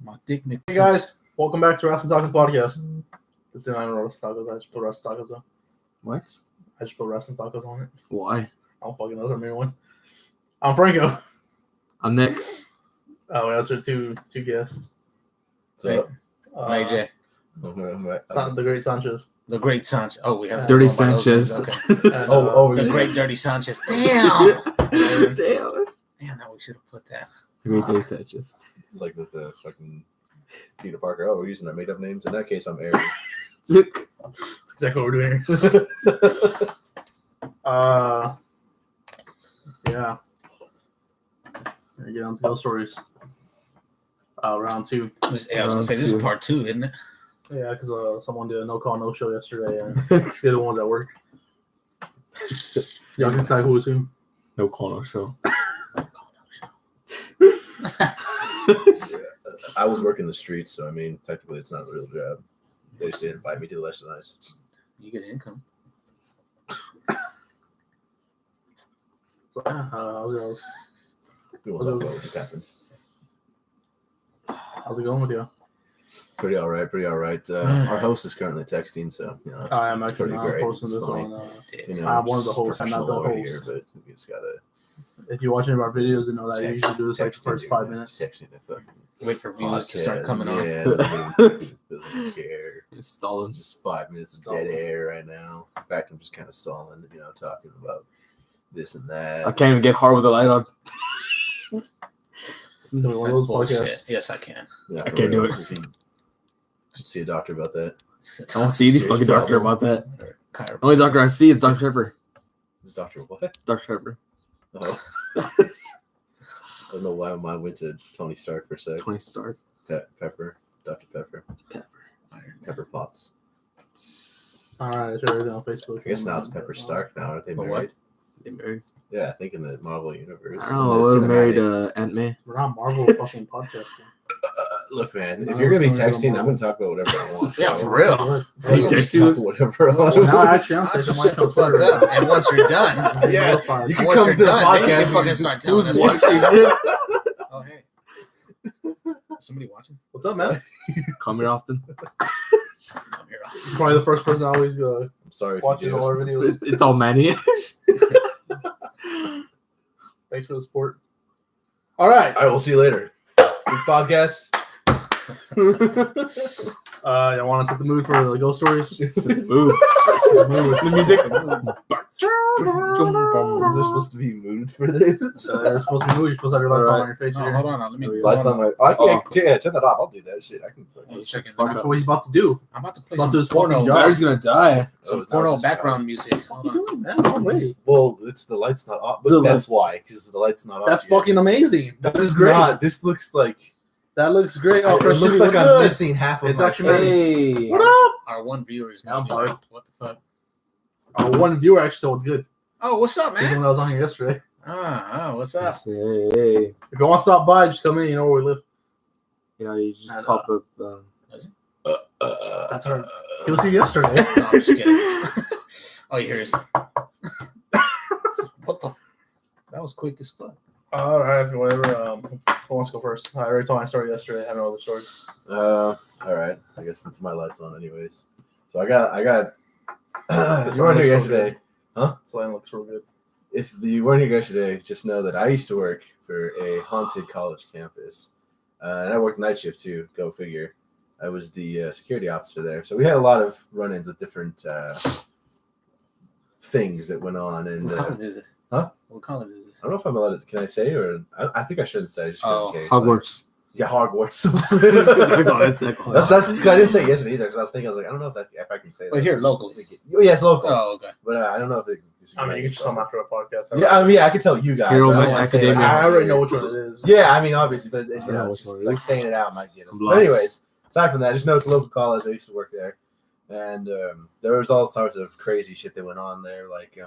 My dick, Nick. Hey guys, welcome back to Wrasslin Talkos podcast. This is not Wrasslin Talkos. I just put Wrasslin Talkos on. What? I just put Wrasslin Talkos on it. Why? I don't fucking know. That's our main one. I'm Franco. I'm Nick. Oh, we answered two guests. So, AJ. The Great Sanchez. The Great Sanchez. Oh, we have Dirty Sanchez. Okay. The Great Dirty Sanchez. Damn. Damn. Damn, that we should have put that. Great Dirty Sanchez. It's like with the fucking Peter Parker. Oh, we're using our made-up names. In that case, I'm Aaron. That's exactly what we're doing here. Yeah. Get on to ghost stories. Round two. This is part 2, isn't it? Yeah, because someone did a no-call, no-show yesterday, and they're the ones at work. Y'all can decide who it's who. No call, no show. I was working the streets, so I mean, technically, it's not a real job. They just didn't invite me to the exercise. You get income. So, how's it going with you? Pretty all right. Our host is currently texting, so you know. I am actually pretty great. posting this funny. on. You know, I'm one of the hosts. I'm not the professional over host. here, but we just gotta. If you watch any of our videos, you know that I usually do this like the texting first you, 5 man. minutes. Texting the fucking Wait for views to start coming on. Yeah, doesn't care. Stalling. Just 5 minutes of dead air right now. In fact, I'm just kind of stalling, you know, talking about this and that. I can't even get hard with the light on. It's one of That's those bullshit. podcasts. Yes, I can. Yeah, I for can't do real. it. You should see a doctor about that. I don't see any Serious fucking doctor problem. about that. Chiropractor. The only doctor I see is Dr. Trevor. Is Doctor what? Dr. Trevor. Oh. I don't know why my mind went to Tony Stark for a sec. 20 Stark. Pepper. Dr. Pepper. Pepper Potts. Alright, I share everything on Facebook. I guess now it's Pepper Stark now. Aren't they But married? what? They married. Yeah, I think in the Marvel universe. I don't know. We're married Aunt-May. We're not Marvel fucking podcasting. Look, man, No, if you're going to be it's not texting, Marvel. I'm going to talk about whatever I want. Yeah, so- for real. Hey, you text Talk you? whatever I want. Well, now actually, I'm I'll taking just my shut the fuck up. And once you're done, Yeah, you can once come you're to the done, then you podcast. can fucking start telling us Who's what. watching? Oh, hey. Somebody watching? What's up, man? Come here often. Come here often. He's probably the first person I always I'm sorry. if you watches do. all our videos. It's all Manny. Thanks for the support. All right. All right, we'll see you later. Good podcast. Y'all want to set the mood for the ghost stories? Move. The music. Is there supposed to be mood for this? They're supposed to be mood. You're supposed to have your lights on your face. Oh, here. hold on. Let me. Lights on my. I can't turn that off. I'll do that shit. I can. One second. Fuck That's what he's about to do. I'm about to play About to some his fucking porno. job. Barry's gonna die. Some Oh, porno now's his background time. music. Hold on. Man, no way. Well, it's the light's not off. But The that's lights. why, because the light's not off. That's yet. fucking amazing. That This is is great. not. This looks like. That looks great. Oh, It Chris, looks you like look I'm good. missing half of It's my actually face. Hey. What up? Our one viewer is Yeah, gonna be Bart. like, what the fuck? One viewer actually said it's good. Oh, what's up, He's the man? one that was on here yesterday. What's up? Hey. If you want to stop by, just come in. You know where we live. You know, you just And, pop up. That's our. He was here yesterday. No, I'm just kidding. Oh, here's. What the? That was quick as fuck. All right, whatever. Who wants to go first? I already told my story yesterday. I have no other story. All right. I guess since my light's on, anyways. So I got. This You weren't line here looks real yesterday. Huh? This line looks real good. If you weren't here yesterday, just know that I used to work for a haunted college campus, and I worked night shift too. Go figure. I was the security officer there, so we had a lot of run-ins with different things that went on. And What college is this? Huh? What college is this? I don't know if I'm allowed to. Can I say, or I think I shouldn't say. Just Oh, in case. Hogwarts. Yeah, Hogwarts. That's That's because I didn't say it yesterday either. Because I was thinking, I was like, I don't know if I can say that. Well, here locally. Oh, yeah, it's local, Oh, okay. but I don't know if it. I mean, you can just tell them after a podcast. Yeah, I mean, yeah, I can tell you guys. Hero but I don't Man wanna say it Academia. I already know which which one it is. Yeah, I mean, obviously, but you I know know, which it's one just it like is. saying it out might get us. I'm But lost. anyways, aside from that, just know it's a local college. I used to work there, and there was all sorts of crazy shit that went on there, like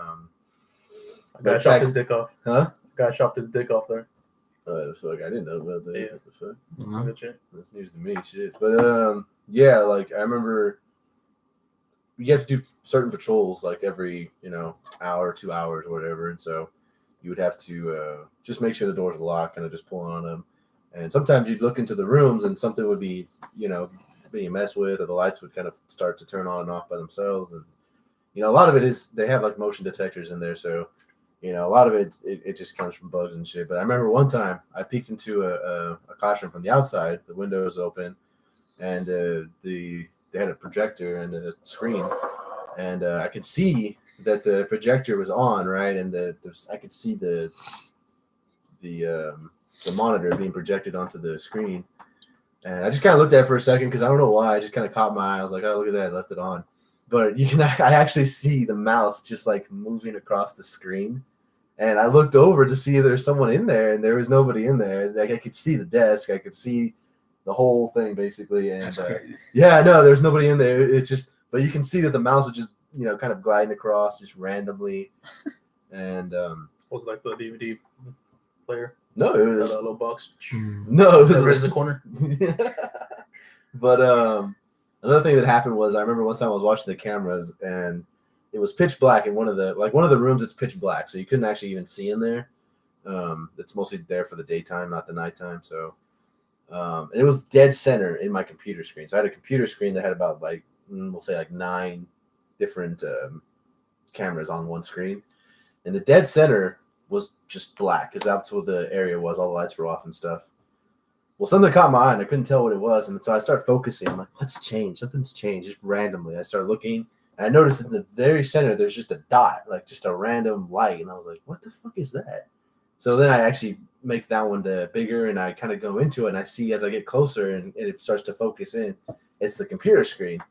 Guy chopped his dick off. huh? Guy chopped his dick off there. Fuck, I didn't know about that. Yeah. What the fuck? That's good shit. That's news to me, shit. But yeah, like I remember you have to do certain patrols like every hour, 2 hours, or whatever, and so you would have to just make sure the doors are locked, kind of just pulling on them. And sometimes you'd look into the rooms and something would be, being messed with, or the lights would kind of start to turn on and off by themselves. And, a lot of it is they have like motion detectors in there. So, a lot of it just comes from bugs and shit. But I remember one time I peeked into a classroom from the outside. The window was open, and they had a projector and a screen, and I could see that the projector was on, right, and I could see the monitor being projected onto the screen, and I just kind of looked at it for a second because I don't know why. I just kind of caught my eye. I was like, oh, look at that, I left it on. But I actually see the mouse just like moving across the screen. And I looked over to see if there's someone in there, and there was nobody in there. Like I could see the desk, I could see the whole thing basically. And That's crazy. yeah, no, there's nobody in there. It's just, but you can see that the mouse was just, kind of gliding across just randomly. And Was it like the DVD player? no, it That was little box. no, it That was raised the corner. But another thing that happened was I remember one time I was watching the cameras and it was pitch black in one of the rooms. It's pitch black, so you couldn't actually even see in there. It's mostly there for the daytime, not the nighttime. So, and it was dead center in my computer screen. So I had a computer screen that had about we'll say 9 different cameras on one screen, and the dead center was just black because that's where the area was. All the lights were off and stuff. Well, something caught my eye and I couldn't tell what it was, and so I started focusing. I'm like, what's changed? Something's changed just randomly. I started looking. And I noticed in the very center, there's just a dot, like just a random light. And I was like, what the fuck is that? So then I actually make that one bigger, and I kind of go into it, and I see as I get closer and it starts to focus in, it's the computer screen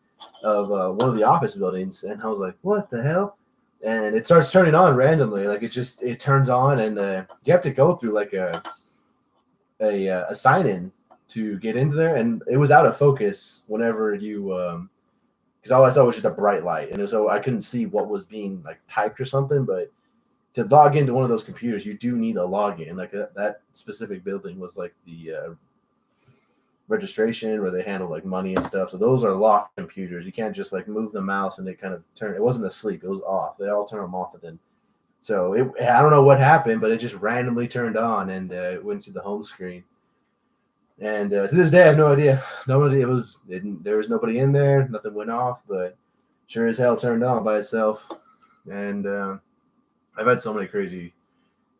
of one of the office buildings. And I was like, what the hell? And it starts turning on randomly. Like it turns on, and you have to go through like a sign-in to get into there. And it was out of focus whenever you because all I saw was just a bright light, and so I couldn't see what was being like typed or something. But to log into one of those computers, you do need a login. Like that specific building was like the registration where they handle like money and stuff. So those are locked computers. You can't just like move the mouse and they kind of turn. It wasn't asleep; it was off. They all turn them off, and then so I don't know what happened, but it just randomly turned on and it went to the home screen. And to this day, I have no idea. Nobody. There was nobody in there. Nothing went off, but sure as hell turned on by itself. And I've had so many crazy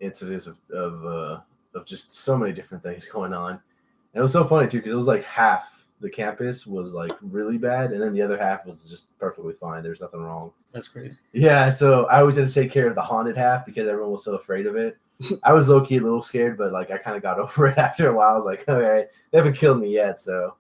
incidents of just so many different things going on. And it was so funny too because it was like half the campus was like really bad, and then the other half was just perfectly fine. There's nothing wrong. That's crazy. Yeah, so I always had to take care of the haunted half because everyone was so afraid of it. I was low-key a little scared, but like I kind of got over it after a while. I was like, okay, they haven't killed me yet, so.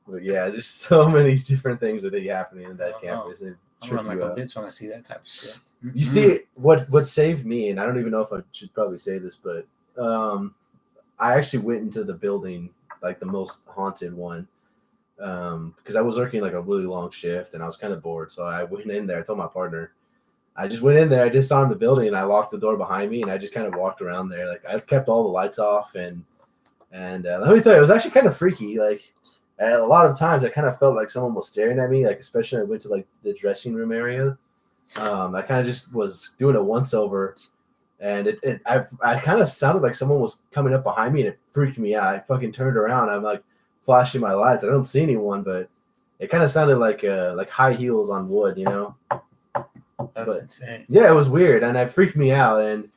But yeah, there's so many different things that are happening in that campus. I run like a bitch when I see that type of stuff. You see, what saved me, and I don't even know if I should probably say this, but I actually went into the building, like the most haunted one, because I was working like a really long shift and I was kind of bored. So I went in there. I told my partner, I just went in there. I just saw in the building and I locked the door behind me and I just kind of walked around there. Like I kept all the lights off and let me tell you, it was actually kind of freaky. Like a lot of times I kind of felt like someone was staring at me. Like especially when I went to like the dressing room area. I kind of just was doing a once over, and I kind of sounded like someone was coming up behind me and it freaked me out. I fucking turned around. I'm like flashing my lights. I don't see anyone, but it kind of sounded like high heels on wood, you know. That's insane. Yeah, it was weird, and it freaked me out. And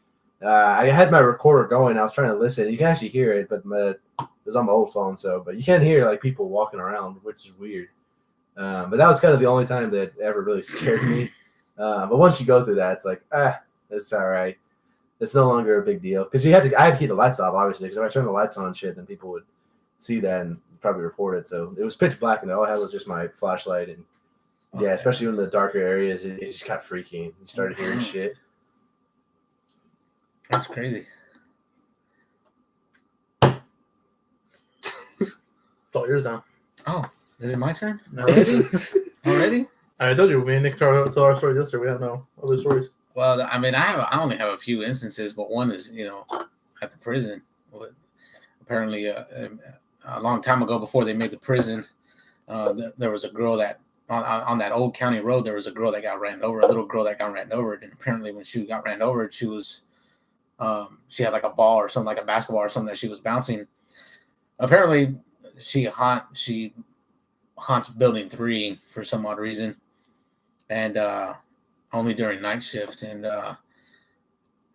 I had my recorder going. I was trying to listen. You can actually hear it, but it was on my old phone, but you can't hear like people walking around, which is weird. But that was kind of the only time that ever really scared me. But once you go through that, it's like it's all right. It's no longer a big deal because I had to keep the lights off, obviously. Because if I turned the lights on and shit, then people would see that and probably report it. So it was pitch black, and all I had was just my flashlight and. Yeah, especially in the darker areas, it just got freaky. You started hearing shit. That's crazy. It's all yours now. Oh, is it my turn? Already? Already? I told you, me and Nick told our story yesterday. We have no other stories. Well, I mean, I only have a few instances, but one is, at the prison. Apparently, a long time ago, before they made the prison, there was a girl that on that old county road, there was a girl that got ran over, a little girl that got ran over. And apparently when she got ran over, she was, she had like a ball or something, like a basketball or something that she was bouncing. apparently she haunts building 3 for some odd reason, and only during night shift. And I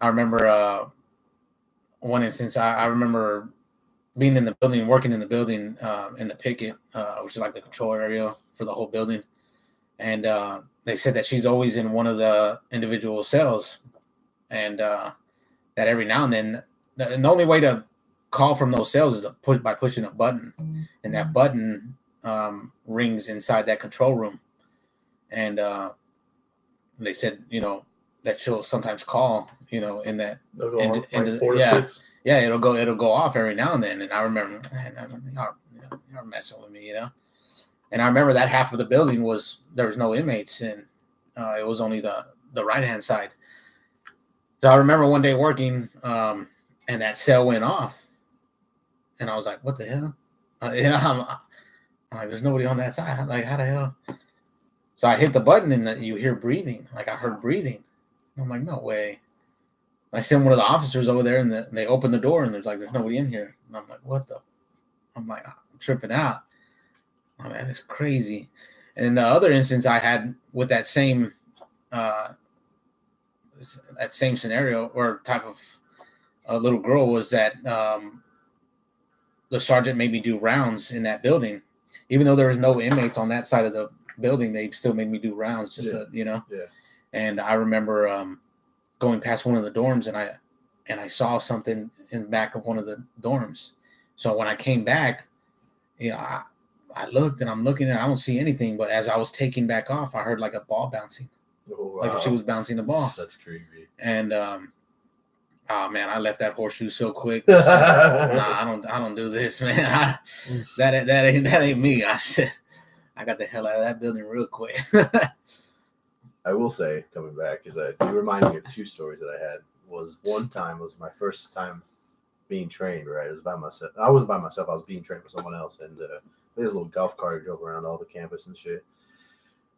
remember one instance. I remember being in the building, working in the building, in the picket, which is like the control area for the whole building. And they said that she's always in one of the individual cells, and that every now and then, the only way to call from those cells is by pushing a button, and that button rings inside that control room. And they said, that she'll sometimes call, in that. They'll go on, like 4 to 6. Yeah, it'll go off every now and then. And I remember, you're messing with me, And I remember that half of the building there was no inmates, and it was only the right hand side. So I remember one day working, and that cell went off, and I was like, "What the hell?" I'm like, "There's nobody on that side. Like, how the hell?" So I hit the button, and you hear breathing. Like, I heard breathing. I'm like, "No way." I sent one of the officers over there, and they opened the door, and there's nobody in here. And I'm like, "What the?" I'm like, I'm tripping out. Oh man, it's crazy. And the other instance I had with that same scenario or type of a little girl was that the sergeant made me do rounds in that building, even though there was no inmates on that side of the building. They still made me do rounds, just Yeah. And I remember going past one of the dorms, and I saw something in the back of one of the dorms. So when I came back, I looked, and I'm looking, and I don't see anything. But as I was taking back off, I heard like a ball bouncing, Oh, wow. like if she was bouncing the ball. That's creepy. And oh man, I left that horseshoe so quick. Nah, I don't do this, man. That ain't me. I said, I got the hell out of that building real quick. I will say, coming back, because you reminded me of 2 stories that I had. One time was my first time being trained. Right, it was by myself. I wasn't by myself. I was being trained for someone else, and there's a little golf cart drove around all the campus and shit.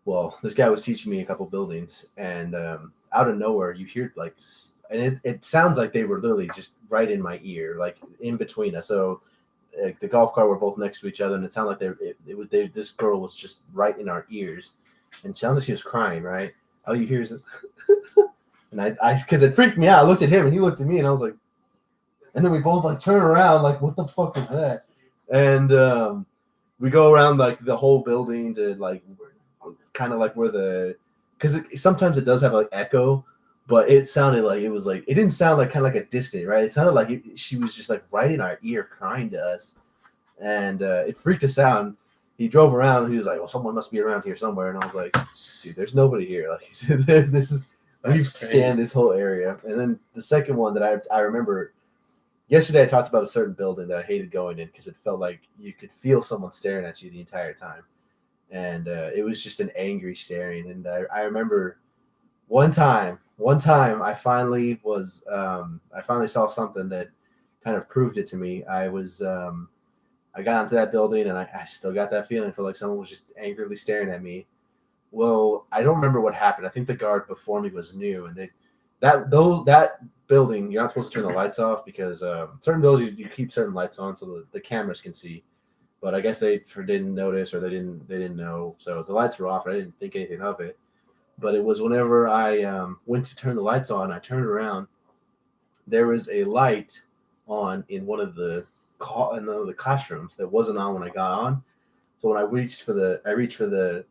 Well, this guy was teaching me a couple buildings, and out of nowhere, you hear and it sounds like they were literally just right in my ear, like in between us. So the golf cart were both next to each other, and it sounded like this girl was just right in our ears, and it sounds like she was crying. Right, all you hear is, and I because it freaked me out. I looked at him, and he looked at me, and I was like, and then we both turned around, like, what the fuck is that? And we go around the whole building to kind of where because sometimes it does have echo, but it sounded like it was it didn't sound kind of like a distant, right? It sounded like she was just right in our ear crying to us, and it freaked us out. And he drove around, and he was like, "Well, someone must be around here somewhere," and I was like, "Dude, there's nobody here. We've scanned this whole area." And then the second one that I remember. Yesterday, I talked about a certain building that I hated going in because it felt like you could feel someone staring at you the entire time. And it was just an angry staring. And I remember one time I finally saw something that kind of proved it to me. I got into that building, and I still got that feeling. I felt like someone was just angrily staring at me. Well, I don't remember what happened. I think the guard before me was new, and that building, you're not supposed to turn the lights off because certain buildings you keep certain lights on so the cameras can see. But I guess they didn't notice, or they didn't know. So the lights were off. I didn't think anything of it. But it was whenever I went to turn the lights on, I turned around. There was a light on in one of the classrooms that wasn't on when I got on. So when I reached for the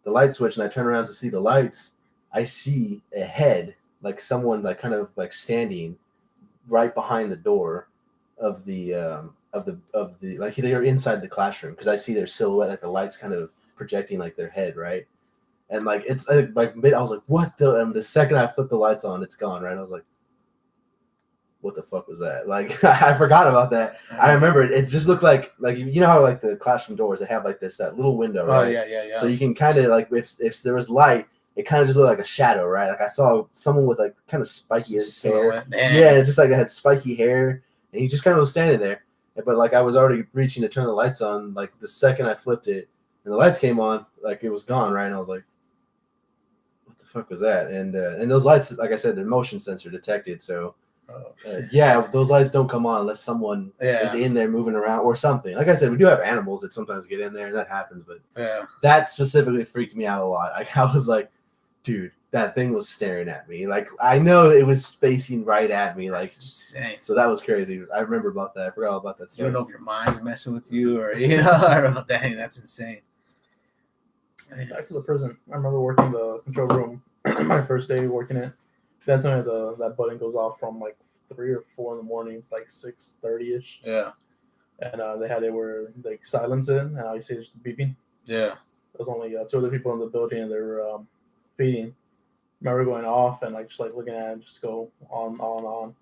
light switch and I turn around to see the lights, I see a head, like someone kind of standing right behind the door of the like they're inside the classroom, because I see their silhouette, like the lights kind of projecting their head, right? And it's I was like, what the? And the second I flipped the lights on, it's gone, right? I was like, what the fuck was that? I forgot about that. I remember it just looked like you know how the classroom doors, they have that little window, right? Oh yeah. So you can kind of if there was light, it kind of just looked like a shadow, right? I saw someone with kind of spiky hair. Yeah, it just it had spiky hair, and he just kind of was standing there. But I was already reaching to turn the lights on. The second I flipped it and the lights came on, it was gone, right? And I was like, what the fuck was that? And those lights, like I said, they're motion sensor detected, so Yeah, those lights don't come on unless someone is in there moving around or something. Like I said, we do have animals that sometimes get in there, and that happens. But that specifically freaked me out a lot. Like, I was like, dude, that thing was staring at me. Like, I know it was facing right at me. Like, insane. So that was crazy. I remember about that. I forgot all about that story. You don't know if your mind's messing with you or I don't know. Dang, that's insane. Back to the prison. I remember working the control room my first day working it. That's when that button goes off from like 3 or 4 in the morning. It's like 6:30 ish. Yeah. And they had it where they silence it, and I see just beeping. Yeah. There was only 2 other people in the building, and they were feeding. I remember going off and like just like looking at it, just go on.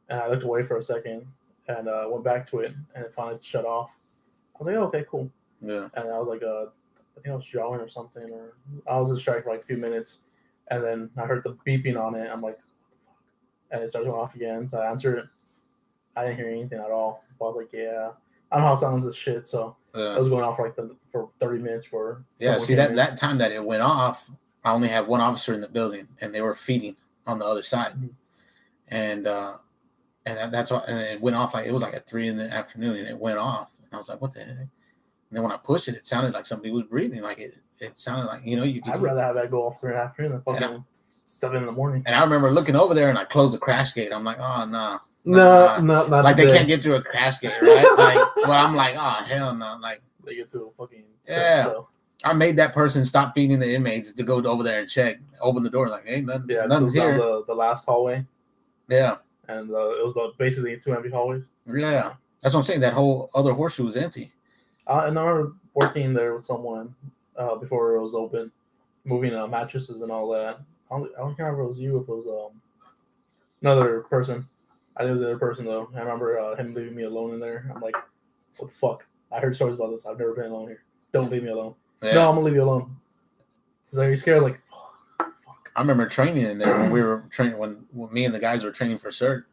And I looked away for a second and went back to it, and it finally shut off. I was like, oh, okay, cool. Yeah. And I was like, I think I was drawing or something, or I was distracted for like a few minutes, and then I heard the beeping on it. I'm like, what the fuck? And it started going off again. So I answered it. I didn't hear anything at all. But I was like, yeah, I don't know how it sounds this shit. So it was going off for for 30 minutes for. See that time that it went off, I only had one officer in the building, and they were feeding on the other side, and that's why. And it went off like it was like at 3 in the afternoon, and it went off, and I was like, what the heck? And then when I pushed it, it sounded like somebody was breathing. Like it sounded like, you could. I'd rather have that go off 3 in the afternoon than fucking 7 in the morning. And I remember looking over there, and I closed the crash gate. I'm like, oh no, not like today. They can't get through a crash gate, right? Like, but I'm like, oh hell no, like they get to a fucking I made that person stop feeding the inmates to go over there and check, open the door, like, hey, nothing's here. Down the last hallway. Yeah, and it was basically 2 empty hallways. Yeah, that's what I'm saying. That whole other horseshoe was empty. And I remember working there with someone before it was open, moving mattresses and all that. I don't remember if it was you or if it was another person. I think it was the other person, though. I remember him leaving me alone in there. I'm like, what the fuck? I heard stories about this. I've never been alone here. Don't leave me alone. Yeah. No, I'm going to leave you alone. He's like, are you scared? I was like, oh, fuck. I remember training in there when we were training, when me and the guys were training for CERT.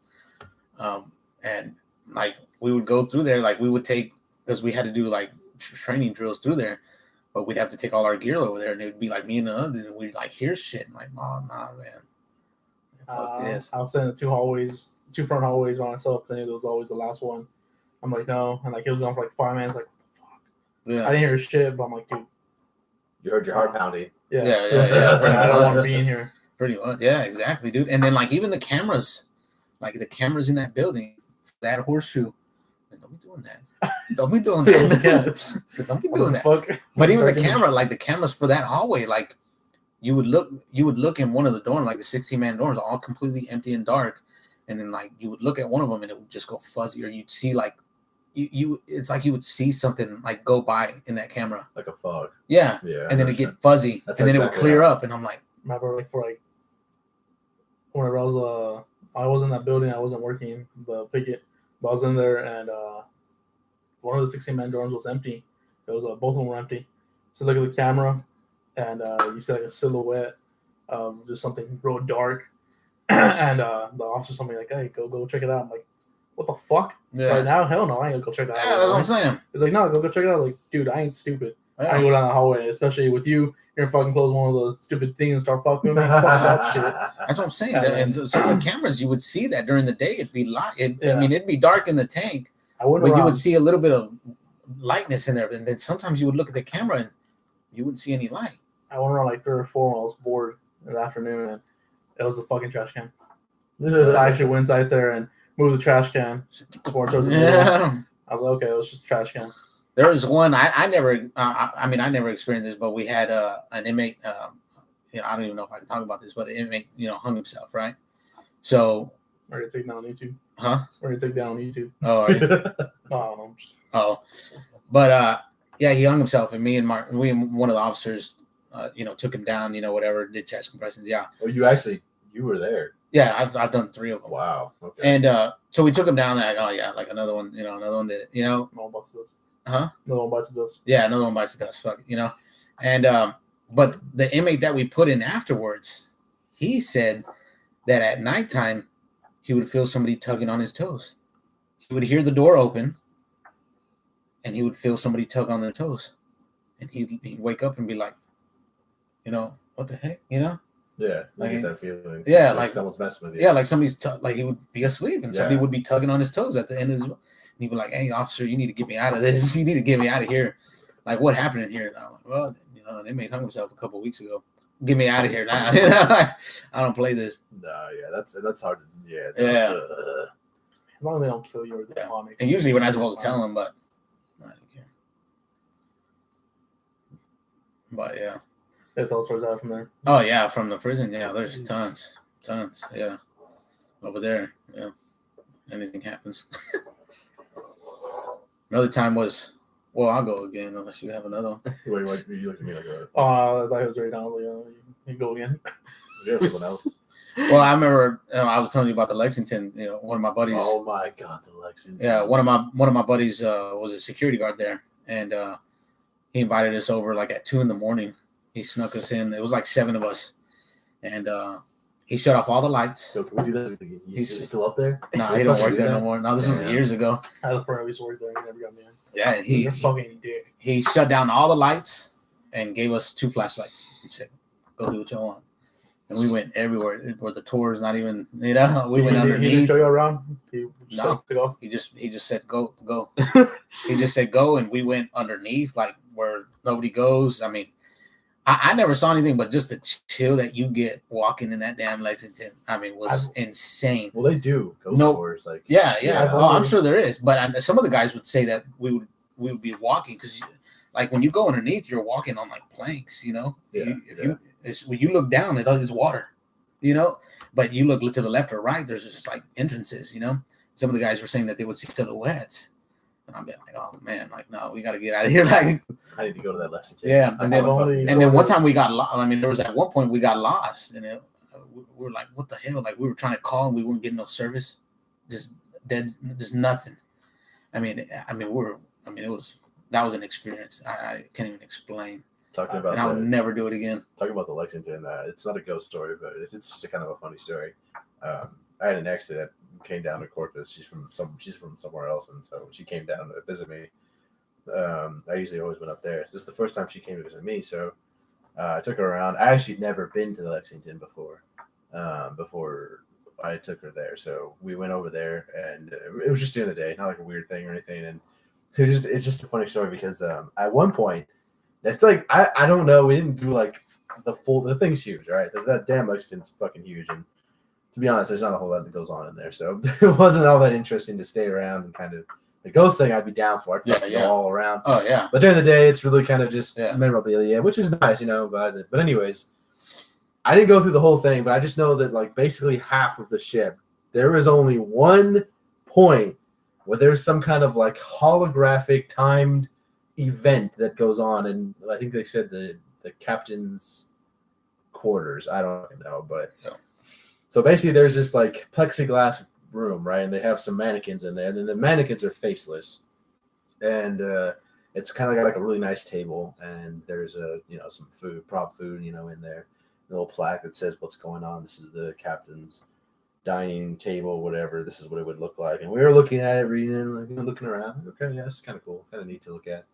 And, like, we would go through there. Like, we would take, because we had to do, like, training drills through there. But we'd have to take all our gear over there, and it would be like me and the other, and we'd like hear shit. I'm like, oh, nah, man. Fuck this. I was sitting in the 2 front hallways by myself, because I knew it was always the last one. I'm like, no. And like, it was going for like 5 minutes. Like, what the fuck? Yeah. I didn't hear shit, but I'm like, dude. You heard your heart pounding. Yeah. I don't want to be in here. Pretty much. Yeah, exactly, dude. And then like even the cameras, like the cameras in that building, that horseshoe. Don't be doing that. Don't be doing that. So don't be doing that. Fuck? But even the camera, like the cameras for that hallway, like you would look in one of the dorms, like the 16-man dorms, all completely empty and dark, and then like you would look at one of them and it would just go fuzzy, or you'd see like it's like you would see something like go by in that camera, like a fog. Yeah. And then it'd get fuzzy, and then it would clear up, and I'm like, remember like for like whenever I was in that building, I wasn't working the picket, but I was in there, and one of the 16-man dorms was empty. It was both of them were empty. So look at the camera, and you see like a silhouette of just something real dark, and the officer told me like, "Hey, go check it out." I'm like, "What the fuck?" Yeah. Right now, hell no, I ain't gonna go check that out. Yeah, that's what I'm saying. It's like, no, go check it out. Like, dude, I ain't stupid. I ain't go down the hallway, especially with you. You're gonna fucking close one of the stupid things and start fucking with me. Fuck that shit. That's what I'm saying. And so the cameras, you would see that during the day. It'd be light. I mean, it'd be dark in the tank, but you would see a little bit of lightness in there. And then sometimes you would look at the camera and you wouldn't see any light. I went around like 3 or 4 when I was bored in the afternoon, and it was the fucking trash can. So I actually went inside there and moved the trash can before it towards the middle. I was like, okay, it was just a trash can. There was one I never experienced this, but we had an inmate. I don't even know if I can talk about this, but an inmate, hung himself, right? So we're gonna take down on YouTube. Huh? We're gonna take down on YouTube. Oh, are you? Oh, but yeah, he hung himself, and me and one of the officers, took him down, whatever, did chest compressions. Yeah. Oh, you were there. Yeah, I've done 3 of them. Wow. Okay. And so we took him down, and like another one, another one did it, No one bites the dust. Huh? No one bites the dust. Yeah, another one bites the dust. Fuck it, And but the inmate that we put in afterwards, he said that at nighttime he would feel somebody tugging on his toes. He would hear the door open, and he would feel somebody tug on their toes, and he'd wake up and be like, what the heck, Yeah, you Like, get that feeling. yeah, like someone's messing with you. Yeah, like somebody's like he would be asleep and somebody Yeah. would be tugging on his toes at the end of his. And he'd be like, "Hey, officer, you need to get me out of this. You need to get me out of here. Like, what happened in here?" And I'm like, "Well, an inmate hung himself a couple of weeks ago. Get me out of here now. I don't play this." No, yeah, that's hard. Yeah. Yeah. As long as they don't kill you or Yeah. demonic. And usually we're not supposed to tell them, but I don't care. But yeah. It's all sorts out from there. Oh yeah, from the prison. Yeah, there's tons. Yeah, over there. Yeah, anything happens. Another time was. Well, I'll go again unless you have another one. Wait, you look at me like that. I thought it was right down. You go again. You have someone else. Well, I remember I was telling you about the Lexington. One of my buddies. Oh my God, the Lexington. Yeah, one of my buddies was a security guard there, and he invited us over like at 2 a.m. He snuck us in. It was like 7 of us, and he shut off all the lights. So can we do that again? He's still up there? No, he don't work there no more. No, this was years ago. I had a friend who used to work there. He never got me in. Yeah, and he fucking dick. He shut down all the lights and gave us 2 flashlights. He said, "Go do what you want." And we went everywhere. Where the tour is not even, we went underneath. He didn't show you around. No, to go. he just said go. He just said go, and we went underneath, like where nobody goes. I mean, I never saw anything, but just the chill that you get walking in that damn Lexington, I mean, was insane. Well, they do ghost tours, like yeah. Oh, I'm sure there is, but some of the guys would say that we would be walking because, like, when you go underneath, you're walking on like planks, Yeah. When you look down, it is water, but you look to the left or right, there's just like entrances, Some of the guys were saying that they would see silhouettes. And I'm like, oh man, like, no, we got to get out of here. Like, I need to go to that Lexington. Yeah, and then one time we got lost. I mean, there was at one point we got lost, and we were like, what the hell? Like, we were trying to call and we weren't getting no service. Just dead. Just nothing. That was an experience I can't even explain. Talking about, and I'll never do it again. Talking about the Lexington, it's not a ghost story, but it's just a kind of a funny story. I had an ex that came down to Corpus. She's from somewhere else, and so she came down to visit me. I usually always went up there. This is the first time she came to visit me, so I took her around. I actually never been to the Lexington before I took her there. So we went over there, and it was just during the day, not like a weird thing or anything. And it's just a funny story because at one point, it's like I don't know, we didn't do like the thing's huge, right? That damn Lexington's fucking huge, and to be honest, there's not a whole lot that goes on in there, so it wasn't all that interesting to stay around and kind of the ghost thing. I'd be down for. I'd go all around. Oh yeah. But during the day, it's really kind of just memorabilia, which is nice, But anyways, I didn't go through the whole thing, but I just know that like basically half of the ship, there is only one point where there's some kind of like holographic timed event that goes on, and I think they said the captain's quarters. I don't know, but. Yeah. So basically, there's this like plexiglass room, right? And they have some mannequins in there, and then the mannequins are faceless, and it's kind of got like a really nice table, and there's some prop food, in there, a little plaque that says what's going on. This is the captain's dining table, whatever. This is what it would look like, and we were looking at it, reading, like, looking around. Okay, yeah, it's kind of cool, kind of neat to look at.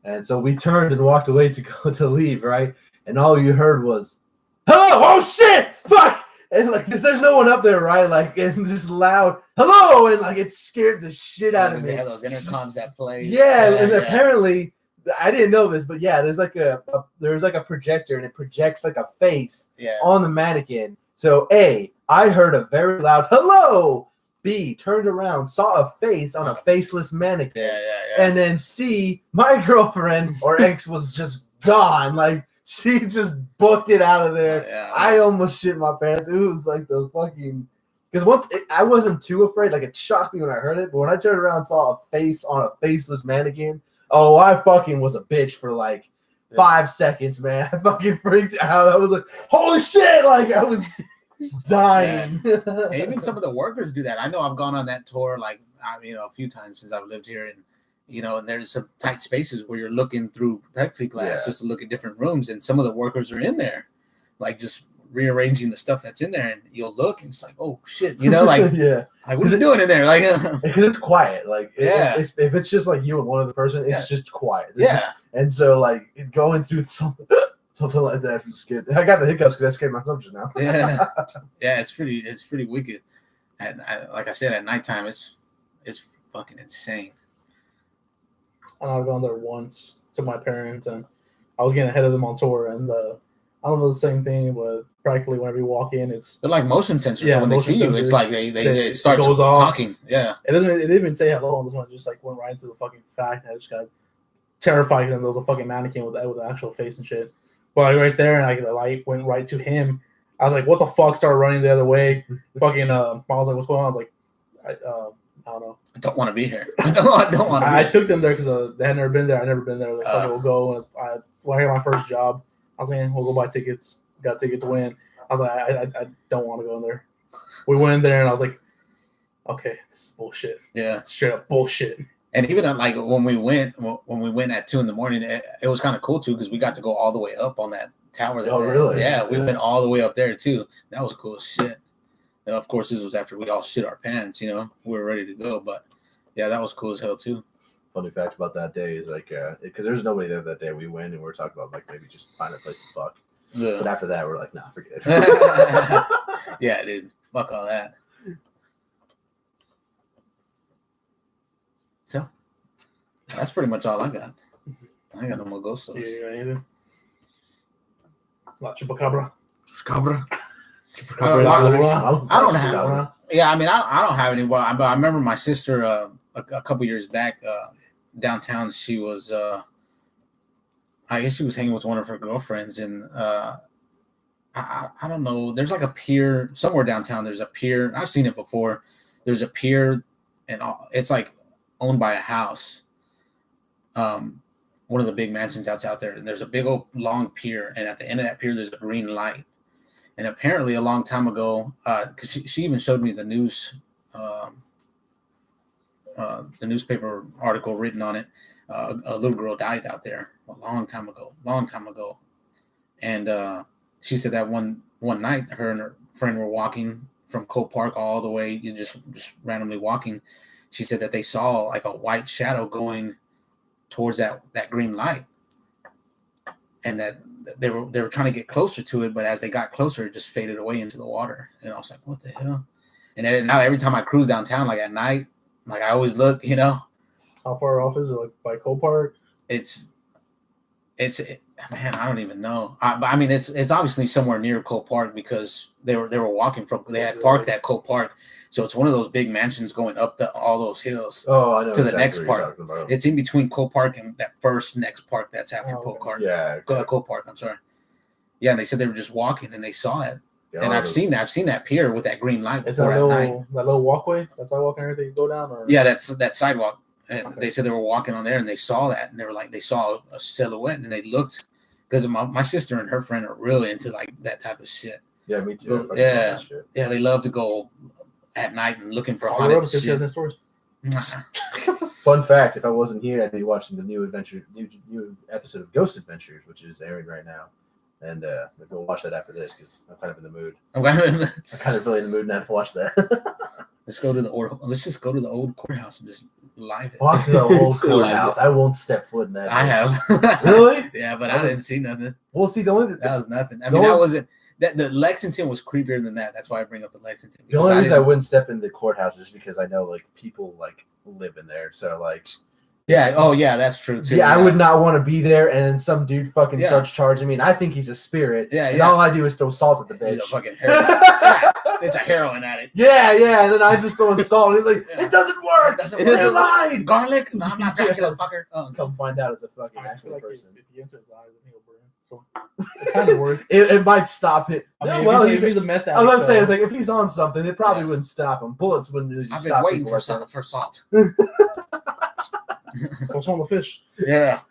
And so we turned and walked away to leave, right? And all you heard was, "Hello! Oh shit! Fuck!" And like, there's no one up there, right? Like, and this loud "hello," and like, it scared the shit out of me. They have those intercoms that play. Yeah, and apparently, I didn't know this, but yeah, there's like a projector, and it projects like a face on the mannequin. So A, I heard a very loud "hello." B, turned around, saw a face on a faceless mannequin. Yeah. And then C, my girlfriend or ex was just gone. Like, she just booked it out of there. I almost shit my pants. It was like the fucking... Because I wasn't too afraid. Like, it shocked me when I heard it. But when I turned around and saw a face on a faceless mannequin, I fucking was a bitch for like 5 seconds, man. I fucking freaked out. I was like, holy shit! Like, I was dying. Even some of the workers do that. I know I've gone on that tour, like, a few times since I've lived here, and and there's some tight spaces where you're looking through plexiglass just to look at different rooms, and some of the workers are in there, like just rearranging the stuff that's in there, and you'll look and it's like, oh shit, like, like, what are you doing in there? Like, because it's quiet. Like, if it's just like you and one other person, it's just quiet. And so like going through some Something like that. Scared. I got the hiccups because I scared myself just now. Yeah, yeah, it's pretty wicked. Like I said, at nighttime, it's fucking insane. And I've gone there once to my parents, and I was getting ahead of them on tour, and I don't know the same thing, but practically whenever you walk in, it's They're like motion sensors. Yeah, so when they motion see you, sensor. it's like they start goes off. talking. Yeah, it didn't even say hello on this one. It just like went right into the fucking fact, and I just got terrified because there was a fucking mannequin with an actual face and shit. But like right there, and like the light went right to him. I was like, "What the fuck?" Started running the other way. Fucking, I was like, "What's going on?" I was like, I don't know. I don't want to be here. I don't want to. I took them there because they had never been there. I'd never been there. Like, okay, we'll go. And when I got my first job, I was like, we'll go buy tickets. Got a ticket to win. I was like, I don't want to go in there. We went in there, and I was like, okay, this is bullshit. Yeah, Straight up bullshit. and even like when we went at 2 a.m, it was kind of cool too because we got to go all the way up on that tower. Really? Yeah, we went all the way up there too. That was cool as shit. Now, of course, this was after we all shit our pants. We were ready to go, but yeah, that was cool as hell too. Funny fact about that day is like, because there's nobody there that day. We went and we were talking about like maybe just find a place to fuck. Yeah. But after that, we're like, nah, forget it. Yeah, dude, fuck all that. So that's pretty much all I got. I ain't got no more ghost Do you stories. got anything? La Chupacabra. Cabra. I don't have. Yeah, I mean, I don't have any. But I remember my sister a couple years back downtown. She was, I guess she was hanging with one of her girlfriends, and I don't know. There's like a pier somewhere downtown. There's a pier. I've seen it before. There's a pier, and it's like owned by a house. One of the big mansions out there, and there's a big old long pier, and at the end of that pier, there's a green light. And apparently, a long time ago, because she even showed me the news, the newspaper article written on it. A little girl died out there a long time ago, and she said that one night, her and her friend were walking from Cole Park all the way, just randomly walking. She said that they saw like a white shadow going towards that green light, and that they were trying to get closer to it, but as they got closer, it just faded away into the water. And I was like, what the hell? And then now every time I cruise downtown, like at night, like I always look, How far off is it? Like by Cole Park? it's man, I don't even know. But I mean, it's obviously somewhere near Cole Park because they were walking from. They had parked at Cole Park, so it's one of those big mansions going up all those hills. Oh, I know. To the exactly next what part. you're talking about. It's in between Cole Park and that first next park that's after Cole Park. Yeah. Cole Park. I'm sorry. Yeah, and they said they were just walking and they saw it. Yeah, And I've seen that pier with that green light It's that before at night. little walkway, that sidewalk and everything you go down? Or? Yeah, that's that sidewalk. And Okay. they said they were walking on there and they saw that, and they were like, they saw a silhouette, and they looked because my sister and her friend are really into like that type of shit. Yeah, me too. I fucking love Yeah. that shit. Yeah, they love to go at night and looking for All haunted road, shit. stories. Fun fact: if I wasn't here, I'd be watching the new episode of Ghost Adventures, which is airing right now, and maybe we'll watch that after this because I'm kind of in the mood. I'm kind of I'm kind of really in the mood now to watch that. let's just go to the old courthouse and just live it. Fuck the old Just live courthouse. it. I won't step foot in that. I bitch. have. Really? Yeah, but I didn't see nothing. We'll see. The only That was nothing. I The mean, that only- wasn't that the Lexington was creepier than that. That's why I bring up the Lexington. the because only reason I didn't- wouldn't step in the courthouse is because I know like people like live in there. So like, Yeah. Oh, yeah. That's true too. yeah, I would not want to be there, and then some dude fucking Yeah. starts charging me, and I think he's a spirit. Yeah, And yeah. all I do is throw salt at the He's a bitch. fucking heroin. Yeah, it's a heroin addict. Yeah, and then I just throw in salt, and he's like, Yeah. "It doesn't work. It doesn't It work. is lied." Garlic? No, I'm not Dracula, fucker. Oh, Come find out it's a fucking I feel actual like person. if you enter his eyes, I think he'll burn. So it kind of works. It might stop it. I mean, Yeah, if well, he's, if he's a meth addict, I'm not saying it's though, like if he's on something, it probably Yeah. wouldn't stop him. Bullets wouldn't usually I've been stop waiting people for like that. for salt. what's on the fish? Yeah.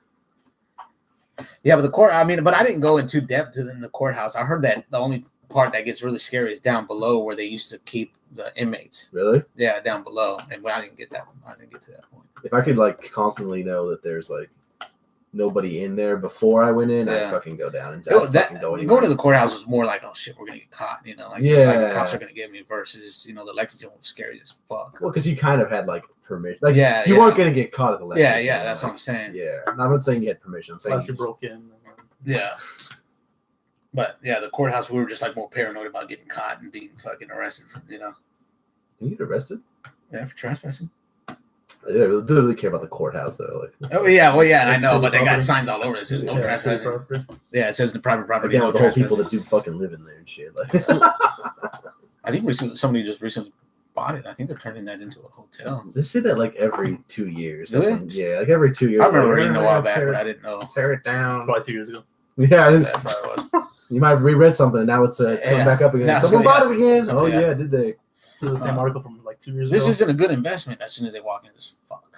Yeah, but the court. I mean, but I didn't go into depth in the courthouse. I heard that the only part that gets really scary is down below where they used to keep the inmates. Really? Yeah, down below, and I didn't get that. I didn't get to that point. If I could like confidently know that there's like nobody in there before I went in, I'd Yeah. fucking go down and That, I'd fucking go anywhere. going to the courthouse was more like, oh shit, we're gonna get caught. Like, like the Yeah. cops are gonna get me. Versus, the Lexington was scary as fuck. Well, because you kind of had like permission. Like, Yeah, you yeah. weren't gonna get caught at the Lexington. Yeah, that's what I'm saying. Yeah, I'm not saying you had permission. I'm saying Unless you broke in. Yeah. But yeah, the courthouse, we were just like more paranoid about getting caught and being fucking arrested. You know? You get arrested? Yeah, for trespassing. Yeah, they literally care about the courthouse though. Like, Oh yeah, well yeah, I It's know, city but they got property. signs all over it. It says no Yeah, trespassing. city property. Yeah, it says the private property. again, No the whole people trespassing. that do fucking live in there and shit. Like, I think somebody just recently bought it. I think they're turning that into a hotel. they say that like every 2 years. Really? Something- Yeah, like every 2 years. I remember like, reading a "Yeah, while back, tear, but I didn't know. tear it down. Probably 2 years ago. Yeah, That probably was. you might have reread something and now it's coming Yeah. back up again. Now it's Someone gonna- bought it again. So, Oh yeah. yeah, did they? So the same article from like 2 years This ago. isn't a good investment as soon as they walk in. This fuck.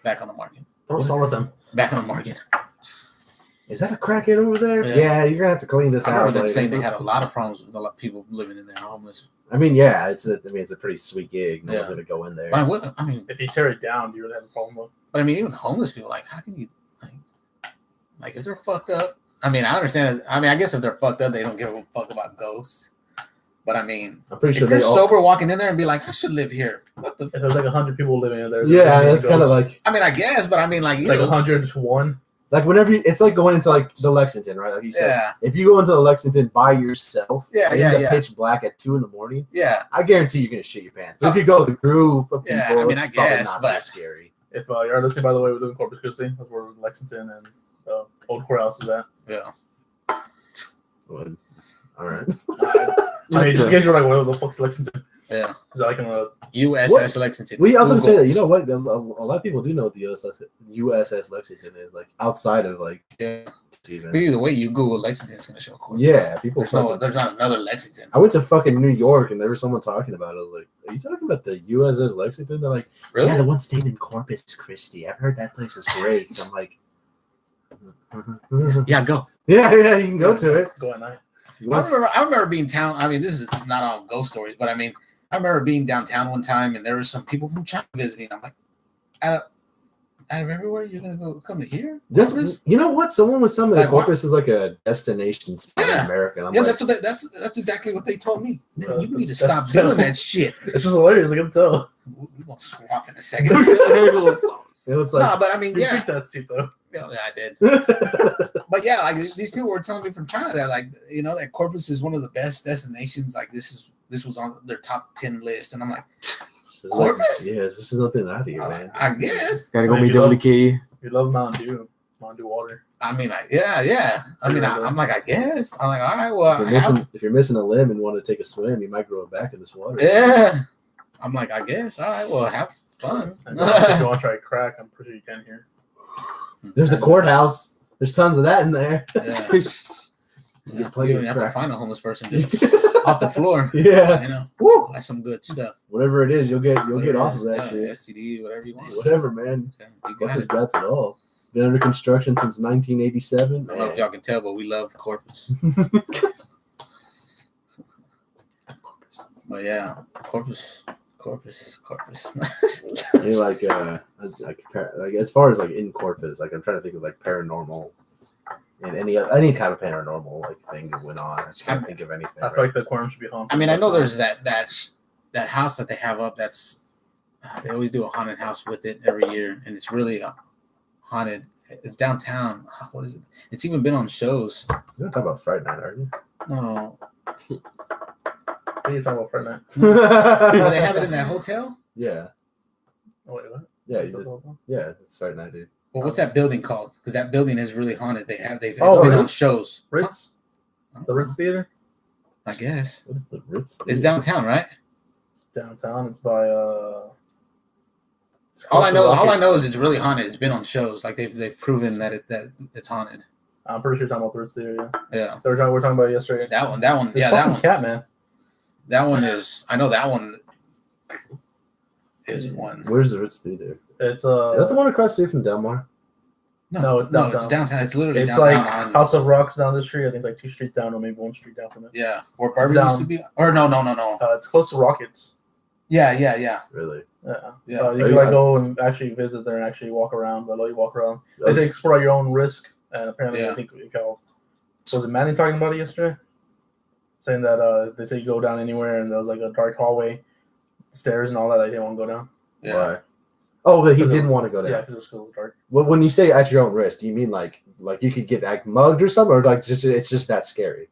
Back on the market. Throw salt at them. Back on the market. Is that a crackhead over there? Yeah. Yeah, you're gonna have to clean this I out. remember them later. saying they had a lot of problems with a lot of people living in there, homeless. I mean, yeah, it's a pretty sweet gig. No one's Yeah. gonna go in there. But I mean, If you tear it down, do you really have a problem with? but I mean, even homeless people, like, how can you, like, if they're fucked up? I mean, I understand it. I mean, I guess if they're fucked up, they don't give a fuck about ghosts. But I mean, I'm pretty if sure you're they all. sober walking in there and be like, I should live here. What the? If there's like 100 people living in there. Yeah, that's kind of like I mean, I guess, but I mean, like, it's you like know, 101. whenever it's like going into like the Lexington, right? Like you said, yeah, if you go into the Lexington by yourself, Yeah, in yeah, the yeah. pitch black at 2 a.m, yeah. I guarantee you're gonna shit your pants. But if you go with a group of people, Yeah, I mean, I it's probably guess, not but- so scary. If you're listening, by the way, we're doing Corpus Christi. That's where Lexington and Old Courthouse is at. Yeah. Well, all right. I mean, just in case you're like, what the fuck's Lexington? Yeah. Is that like in a USS Lexington. We also say that. Googles. You know what? A lot of people do know what the USS Lexington is like outside of like. Yeah. Even. But either way, you Google Lexington, it's gonna show Corpus. Yeah, people. There's not another Lexington. I went to fucking New York and there was someone talking about it. I was like, "Are you talking about the USS Lexington?" They're like, Really? "Yeah, the one staying in Corpus Christi. I've heard that place is great." So I'm like, Yeah, go. yeah, you can go to it. go at night. I remember being town. I mean, this is not all ghost stories, but I mean, I remember being downtown one time and there was some people from China visiting. I'm like, out of everywhere, you're gonna come to here? This, Corpus? you know what? Someone was telling me that Like what? Corpus is like a destination state in Yeah. America. And I'm Yeah, like, that's exactly what they told me. Man, you need to That's stop doing terrible. that shit. It's just hilarious. I can tell. We won't swap in a second. it was No, like, but I mean, You yeah, treat that seat though. yeah, I did. But yeah, like these people were telling me from China that, like, you know, that Corpus is one of the best destinations. Like this was on their top 10 list, and I'm like, this is Corpus? Like, yes, this is nothing out of here, man. I guess. Gotta go If meet you love- WK. You love Mountain Dew water. I mean, yeah. I mean, I'm like, I guess. I'm like, all right, well, If you're missing a limb and want to take a swim, you might grow it back in this water. yeah. I'm like, I guess. All right, well, have fun. And if you want to try crack, I'm pretty sure you can here. There's the courthouse. There's tons of that in there. Yeah. You You can play don't have to crack. find a homeless person just off the floor. Yeah, You know, woo, that's some good stuff. whatever it is, you'll get off Whatever of it is, that yeah, shit. STD, whatever you want. Whatever, man. Yeah, you got Corpus it. got it all. Been under construction since 1987. I don't know if y'all can tell, but we love Corpus. But yeah, Corpus. Hey, like as far as like in Corpus, like I'm trying to think of like paranormal and any kind of paranormal like thing that went on. I just can't think of anything. I feel like the aquarium should be haunted. I mean, I know there's that house that they have up. That's they always do a haunted house with it every year, and it's really haunted. It's downtown. What is it? It's even been on shows. You're not talking about Friday Night, are you? No, What are you talking about Friday night? do they have it in that hotel? Yeah, Oh, wait, what? yeah, Is that the whole yeah. It's Friday Night, dude. Well, what's that building called? Because that building is really haunted. They've Oh, been on Ritz? shows. Ritz? Huh? The Ritz Theater? I guess What is the Ritz? it's downtown, right? It's downtown. It's by it's All I close to know Rockets. is it's really haunted. It's been on shows. Like they've proven that it's haunted. I'm pretty sure you're talking about the Ritz Theater. Yeah, Yeah, we were talking about it yesterday. that one. This Yeah, that fucking one. cat, man. That one is. I know that one is one. Where's the Ritz Theater? It's Is that the one across the street from Delmar? No, it's downtown. It's downtown. It's literally it's downtown. like on, House of Rocks down the street. I think it's like 2 streets down, or maybe 1 street down from it. yeah, where Barbie down. used to be. Or no. It's close to Rockets. Yeah. Really? Yeah. Yeah. You can like go and actually visit there and actually walk around. They'll let you walk around. They say explore at your own risk. And apparently, Yeah. I think was it Manny talking about it yesterday? Saying that they say you go down anywhere and there was like a dark hallway, stairs and all that. They didn't want to go down. Yeah. Why? Oh, that he Because it didn't was- want to go down. Yeah, because it was dark. Well, when you say at your own risk, do you mean like like you could get like mugged or something, or like it's just that scary?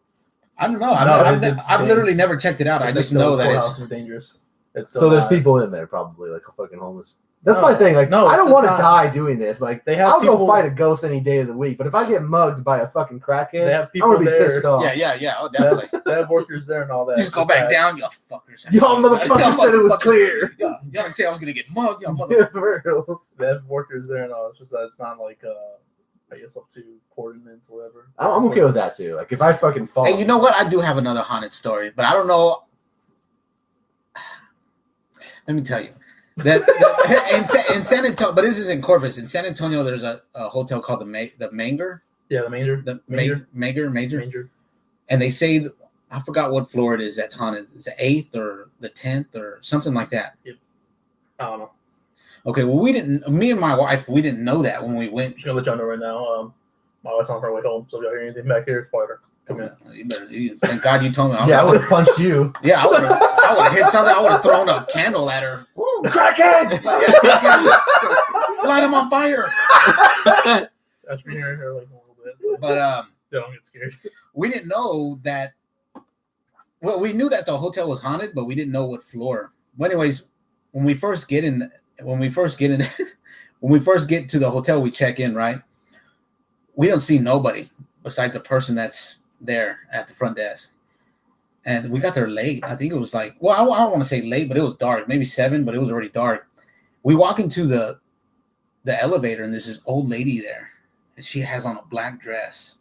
I don't know. No, I've literally never checked it out. I just know that it's dangerous. It's So there's not. people in there probably like fucking homeless. That's No, my thing. Like, no, I don't it's want to not. die doing this. Like, They have I'll go people- fight a ghost any day of the week. But if I get mugged by a fucking They crackhead, have I'm people gonna be there. pissed off. yeah. Oh, definitely. They have workers there and all that. You just go It's back that- down, you fuckers. Y'all motherfuckers said it was clear. Y'all didn't say I was gonna get mugged. Y'all Yeah, motherfuckers. for real. They have workers there and all. It's just that it's not like I guess up to coordinates or whatever. I'm okay with that too. Like, if I fucking fall. Hey, you know what? I do have another haunted story, but I don't know. Let me tell you that in San Antonio, but this is in Corpus. In San Antonio, there's a hotel called the Manger, Yeah, the manger. Manger, and they say I forgot what floor it is that's haunted. It's the 8th or the 10th or something like that. I don't know. Okay, well, me and my wife, we didn't know that when we went. I'm just gonna let y'all know right now. My wife's on her way home, so if y'all hear anything back here, spoil her. Come in. Thank God you told me. Yeah, I would have punched you. Yeah, I would have hit something. I would have thrown a candle at her. Ooh, crackhead! Light him on fire. That's been hearing her like a little bit. So But don't get scared. we didn't know that. Well, we knew that the hotel was haunted, but we didn't know what floor. Well, anyways, when we first get to the hotel, we check in, right? We don't see nobody besides a person that's there at the front desk. And we got there late. I think it was like, well, I don't want to say late, but it was dark, maybe 7, but it was already dark. We walk into the elevator, and there's this old lady there, and she has on a black dress,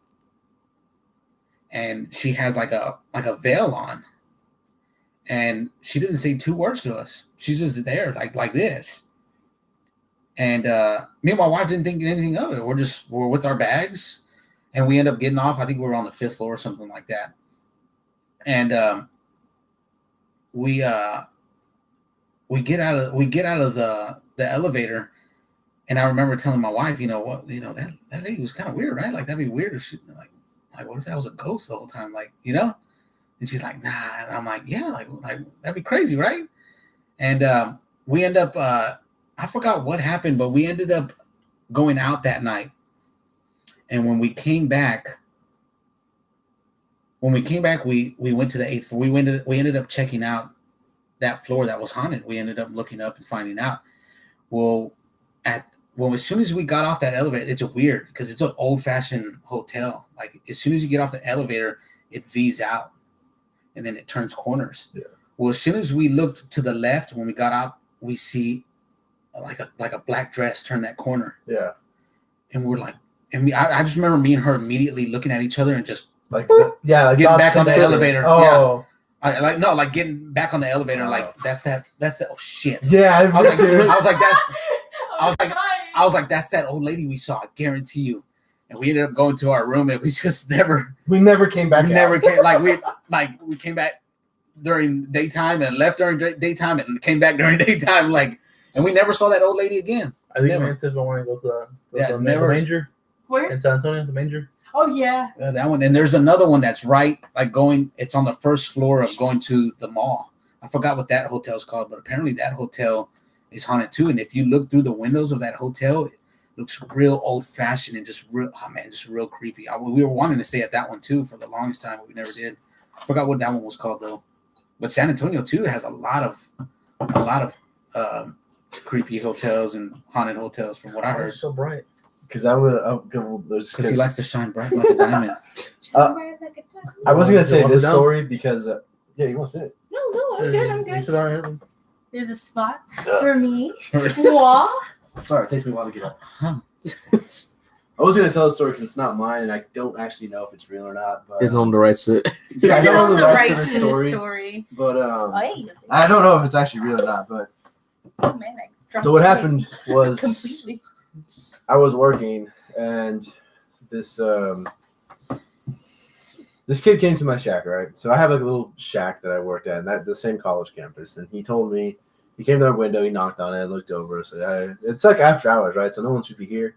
and she has like a veil on, and she doesn't say 2 words to us. She's just there like this. And me and my wife didn't think anything of it. We're with our bags, and we end up getting off. I think we were on the 5th floor or something like that. And we get out of the elevator, and I remember telling my wife, that lady was kind of weird, right? Like, that'd be weird if she like what if that was a ghost the whole time, like, And she's like, nah. And I'm like, yeah, like that'd be crazy, right? And we end up I forgot what happened, but we ended up going out that night. And when we came back, we went to the 8th floor. We ended up checking out that floor that was haunted. We ended up looking up and finding out. Well, as soon as we got off that elevator, it's weird because it's an old-fashioned hotel. Like, as soon as you get off the elevator, it V's out, and then it turns corners. Yeah. Well, as soon as we looked to the left, when we got out, we see like a black dress turn that corner. Yeah. And we're like, I just remember me and her immediately looking at each other and just Like, yeah, like getting dots back on the connected. elevator. Oh. Yeah. Getting back on the elevator. Oh. Like, that's that. Oh shit. Yeah, I was like, too. I was like, that's that old lady we saw. I guarantee you. And we ended up going to our room, and we just never. We never came back. We never came. We came back during daytime and left during daytime and came back during daytime. Like, and we never saw that old lady again. I think Never. me and Tiff want to go to the never. manger Where? in San Antonio. The manger. Oh yeah. That one. And there's another one that's right, like it's on the 1st floor of going to the mall. I forgot what that hotel is called, but apparently that hotel is haunted too. And if you look through the windows of that hotel, it looks real old fashioned and just real creepy. We were wanting to stay at that one too for the longest time, but we never did. I forgot what that one was called though. But San Antonio too has a lot of creepy hotels and haunted hotels from what I heard. It's so bright. Because I would. Because he likes to shine bright like a diamond. I was gonna say You want this to sit down? story because yeah, you want to sit? No, I'm good. I'm You good. sit down here. There's a spot for me. Wall. Sorry, it takes me a while to get up. I was gonna tell the story because it's not mine, and I don't actually know if it's real or not. But Isn't on the right foot. yeah, I It's don't on know the the right rights to to the the story, story. but Oy. I don't know if it's actually real or not. But Oh man, I dropped so what the happened was completely. I was working, and this kid came to my shack, right? So I have like a little shack that I worked at, and the same college campus. And he told me, he came to our window, he knocked on it, looked over, said, it's like after hours, right? So no one should be here.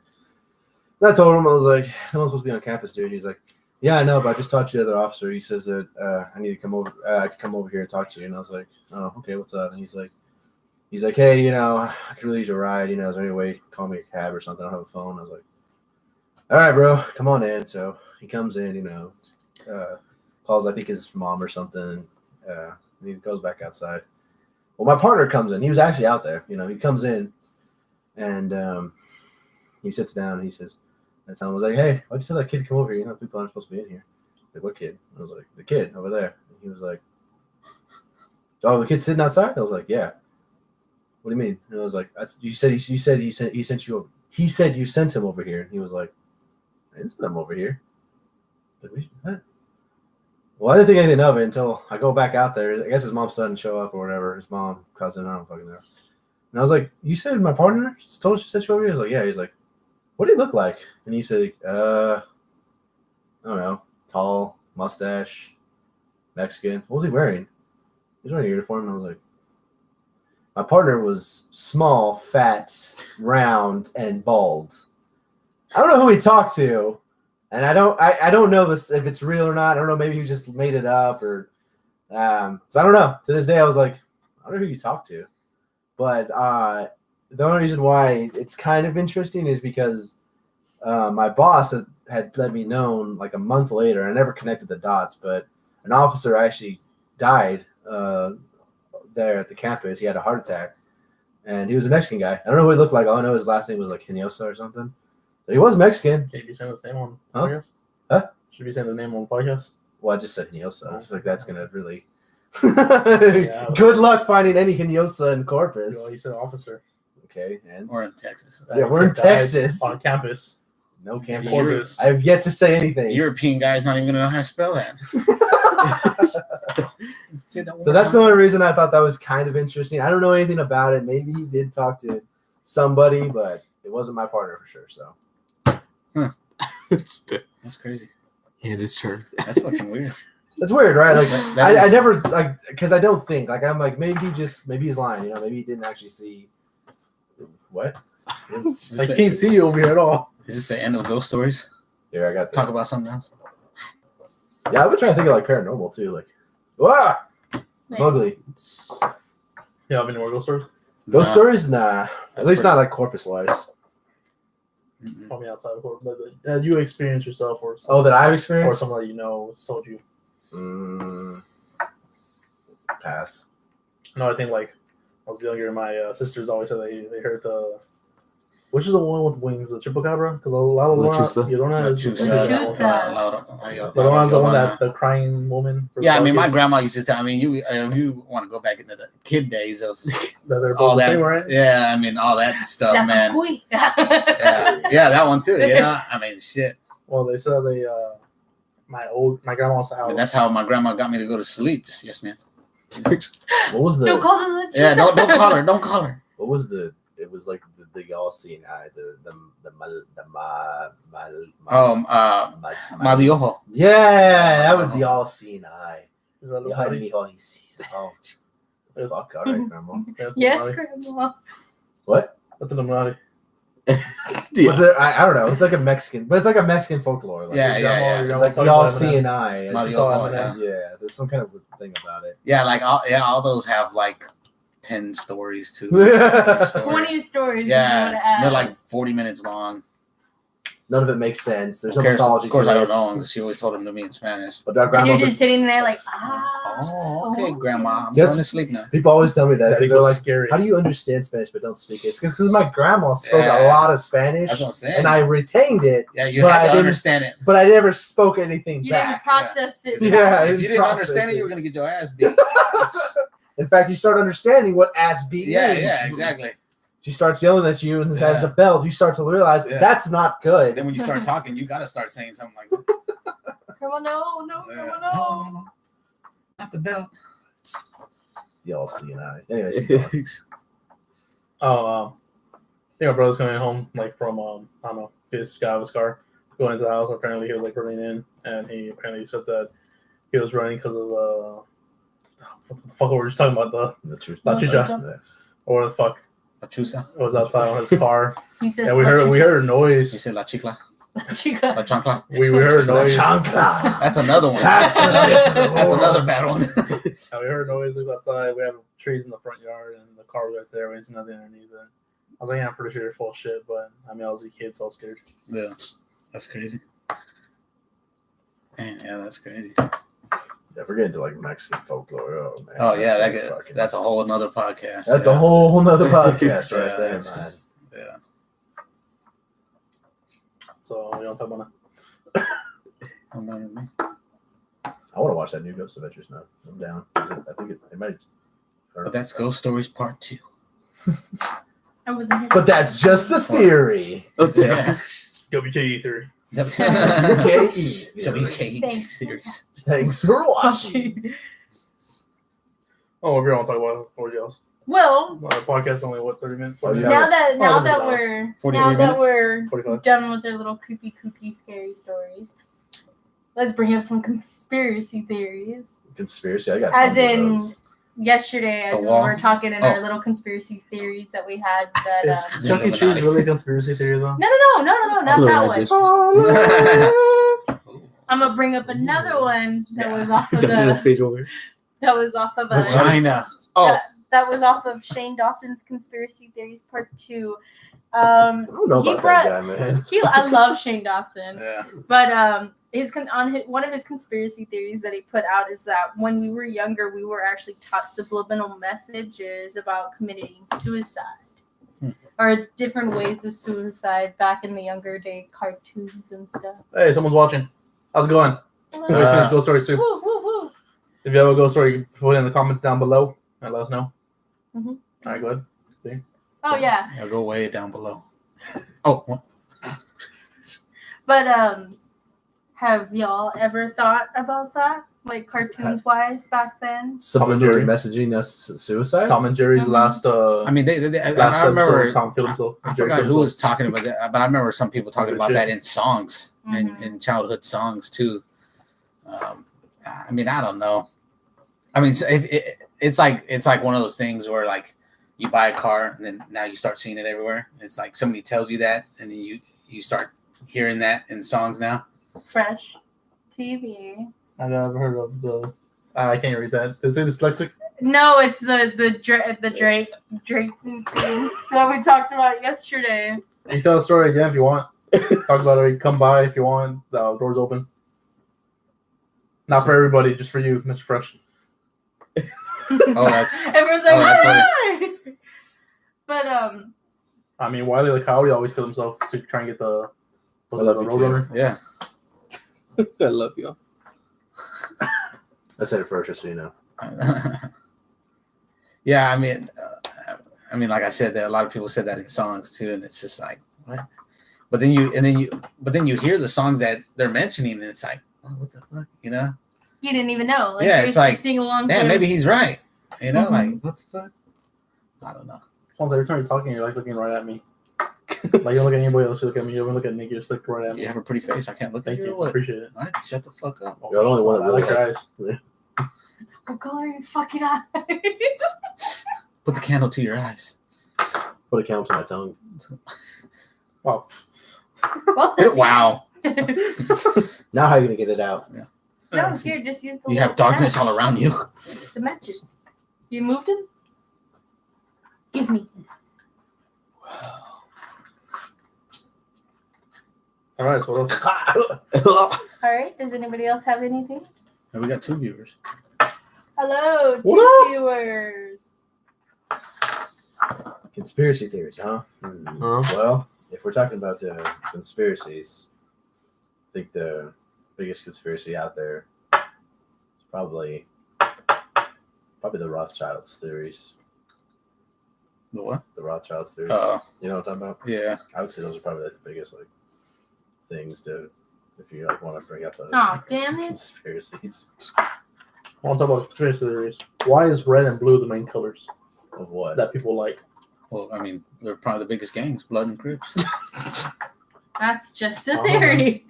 And I told him, I was like, no one's supposed to be on campus, dude. He's like, yeah, I know, but I just talked to the other officer. He says that I need to come over. I can come over here and talk to you. And I was like, oh, okay, what's up? And he's like, hey, I could really use a ride. Is there any way you can call me a cab or something? I don't have a phone. I was like, all right, bro, come on in. So he comes in, calls, I think, his mom or something. And he goes back outside. Well, my partner comes in. He was actually out there. He comes in and he sits down and he says, and someone was like, hey, why'd you tell that kid to come over here? People aren't supposed to be in here. Like, what kid? I was like, the kid over there. And he was like, oh, the kid's sitting outside? I was like, yeah. What do you mean? And I was like, he said he sent you over. He said you sent him over here. And he was like, I didn't send him over here. Like, what? Well, I didn't think anything of it until I go back out there. I guess his mom's son show up or whatever. His mom, cousin, I don't fucking know. And I was like, you said my partner told you sent you over here? I was like, yeah. He's like, what do you look like? And he said, I don't know, tall, mustache, Mexican. What was he wearing? He was wearing a uniform. And I was like, my partner was small, fat, round, and bald. I don't know who he talked to, and I don't know this if it's real or not. I don't know. Maybe he just made it up, or so I don't know. To this day, I was like, I don't know who you talked to, but the only reason why it's kind of interesting is because my boss had let me know like a month later. I never connected the dots, but an officer actually died there at the campus. He had a heart attack, and he was a Mexican guy. I don't know who he looked like. All I know his last name was like Hinojosa or something. But he was Mexican. Can you be saying the name on Huh? podcast? Huh? Should be saying the name on podcast? Well, I just said Hinojosa. I was like, that's gonna really. Yeah. Good luck finding any Hinojosa in Corpus. Well, you said officer. Okay, and Or in Texas. Yeah, we're in Said died Texas. on campus. no campus. Corpus. I have yet to say anything. European guy's not even gonna know how to spell that. So that's the only reason I thought that was kind of interesting. I don't know anything about it. Maybe he did talk to somebody, but it wasn't my partner for sure. So That's crazy. And his turn. That's fucking weird. that's weird, right? Like That I is- never like because I don't think like I'm like maybe he's lying. Maybe he didn't actually see what. I can't see you over here at all. Is this the end of ghost stories? Here I got Talk about something else. Yeah, I've been trying to think of like paranormal too. Like, wow, ugly. You have any more ghost stories? Ghost Nah, stories, nah. At That's least pretty- not like Corpus wise. mm-mm. Probably outside of court, but you experience yourself or something, Oh, that I've or experienced. someone that you know told you. Pass. No, I think like I was younger, my sisters always said they heard the. Which is the one with wings, the chupacabra? Because a lot of Lechuza. Llorona is Lechuza. Llorona's the one that the crying woman. for Yeah, I mean, my Talkos, grandma used to tell. I mean, if you want to go back into the kid days of that they're all both the that, same, right? yeah, I mean, all that stuff, La man. cucuy. Yeah, that one too. You know, I mean, shit. Well, they said my grandma's house. I mean, that's how my grandma got me to go to sleep. Just yes, man. What was Don't the? call them the Yeah, don't call her. Don't call her. What was the? It was like the all seeing eye. Madiojo. Yeah, that was the all seeing eye. Is that You heard Illuminati? me, oh, he sees it. Oh, fuck, all right, grandma. That's Yes, Illuminati. grandma. What? That's Illuminati. But I don't know. It's like a Mexican, but it's like a Mexican folklore. Like, Yeah, Your grandma- yeah. your grandma like talked the all about Eminem. seeing eye. It's Madiojo, just- saw yeah. Eminem. yeah, there's some kind of thing about it. Yeah, like all those have like 10 stories too. 20 stories. Yeah, Yeah. they're like 40 minutes long. None of it makes sense. There's Of no course, mythology. of course to I it. don't know because she always told them to me in Spanish. But our And you're grandma's just sitting there like, Oh, okay, Grandma, I'm Yes. going to sleep now. people always tell me that That 'cause they're equals like, scary. "How do you understand Spanish but don't speak it?" It's because my grandma spoke a Yeah. lot of Spanish, That's what I'm saying. and I retained it, Yeah, you but I had to didn't understand it. but I never spoke anything You didn't back. process it. Yeah. If you didn't process understand it, it. you were going to get your ass beat. In fact, you start understanding what ass beat Yeah, means. yeah, exactly. She starts yelling at you and has a Yeah. belt. You start to realize Yeah. that's not good. Then when you start talking, you got to start saying something like that. Grandma, no, Yeah. grandma, no. Not the belt. Y'all see that. Anyways, keep going. I think our brother's coming home like from I don't know, his guy with his car going into the house. Apparently he was like running in, and he apparently said that he was running because of what the fuck were we just talking about, the truth. La Chucha. Or the fuck Chusa. it was outside on his car. He says, And we heard a You noise. said la chicla, Chica. la chancla. We heard a La noise. chancla. That's another one. That's That's another bad one. And we heard a noise. Looked outside. We have trees in the front yard, and the car was right there. There's nothing underneath it. I was like, yeah, I'm pretty sure you're full of shit, but I mean, I was a kid, so I was scared. Yeah. That's crazy. Man, yeah, that's crazy. Yeah, if we're getting to like Mexican folklore, oh man. Oh yeah, like that's a whole nother podcast. That's yeah. a whole nother podcast right Yeah, there, man. that's- Yeah. So we don't talk about that. Don't matter to me. I want to watch that new Ghost Adventures now. I'm down. I think it might. But that's Ghost Stories Part 2. I wasn't here. But that's just a theory. Yeah. WKE3. WKE Thanks. series. Thanks for watching. Oh, if you want to talk about story else. Well, Podcast only what 30 minutes? Oh, yeah. now that Oh, we're 43 minutes? 45. done with our little creepy, kooky, scary stories, let's bring up some conspiracy theories. Conspiracy. I got As tons of in those. yesterday, as The we wall? were talking in Oh. our little conspiracy theories that we had. That Is Chuck E. Cheese really a conspiracy theory though? no, not that one. I'm gonna bring up another one that was off of Dungeness page over. that was off of a Vagina. Oh, that was off of Shane Dawson's Conspiracy Theories Part 2. I don't know He about brought- that guy, man. I love Shane Dawson, yeah. but one of his conspiracy theories that he put out is that when we were younger, we were actually taught subliminal messages about committing suicide or different ways of suicide back in the younger day cartoons and stuff. Hey, someone's watching. How's it going? So we finished Ghost Story 2. Woo, woo, woo. If you have a ghost story, you can put it in the comments down below and let us know. Mhm. All right, go ahead. Oh yeah, Yeah, go way down below. Oh, what? but have y'all ever thought about that, like cartoons wise back then? Subliminally Jerry. messaging us suicide. Tom and Jerry's Mhm. last. I mean, I last remember. episode, Tom killed himself. I Jerry forgot killed who was himself. talking about that, but I remember some people talking about that in songs, Mhm. in childhood songs too. I mean, I don't know. I mean, it's like one of those things where like you buy a car and then now you start seeing it everywhere. It's like somebody tells you that, and then you start hearing that in songs now. Fresh TV. I've never heard of the. I can't read that. Is it dyslexic? No, it's the Drake thing that we talked about yesterday. You can tell the story again if you want. Talk about it. You can come by if you want. The door's open. Not for everybody, just for you, Mr. Fresh. Oh, that's Everyone's like, Oh, that's "Why?" But I mean, Wiley the Coyote always killed himself to try and get the. Was I it love the you too. Roadrunner? yeah. I love you. I said it first, just so you know. Yeah, I mean, like I said, that a lot of people said that in songs too, and it's just like what? But then you hear the songs that they're mentioning, and it's like, oh, what the fuck, you know? you didn't even know. Like, Yeah, you're it's like, sing along. Damn, to- maybe he's right. You know, Mhm. like what the fuck? I don't know. Sounds every time you're talking, you're like looking right at me. Like you don't look at anybody else, you look at me. You don't look at Nick, you just look right at me. You have a pretty face. I can't look Thank at you. you. Or what? Appreciate it. All right, shut the fuck up. You're the only one that I like really your eyes. What color are your fucking eyes? Put the candle to your eyes. Put a count to my tongue. Wow. Well, Wow. Now how are you gonna get it out? No, here, just use the. You have darkness all around you. The matches. You moved them? Give me. All right, so what else? All right. Does anybody else have anything? And we got 2 viewers. Hello, What two viewers. Conspiracy theories, huh? Well, if we're talking about conspiracies, I think the biggest conspiracy out there is probably the Rothschilds theories. The what? The Rothschilds theories. You know what I'm talking about? Yeah. I would say those are probably like the biggest things to, if you want to bring up Oh, damn it. conspiracies I want to talk about conspiracy theories. Why is red and blue the main colors of what. that people like? Well, I mean, they're probably the biggest gangs, Blood and Crips. That's just a theory.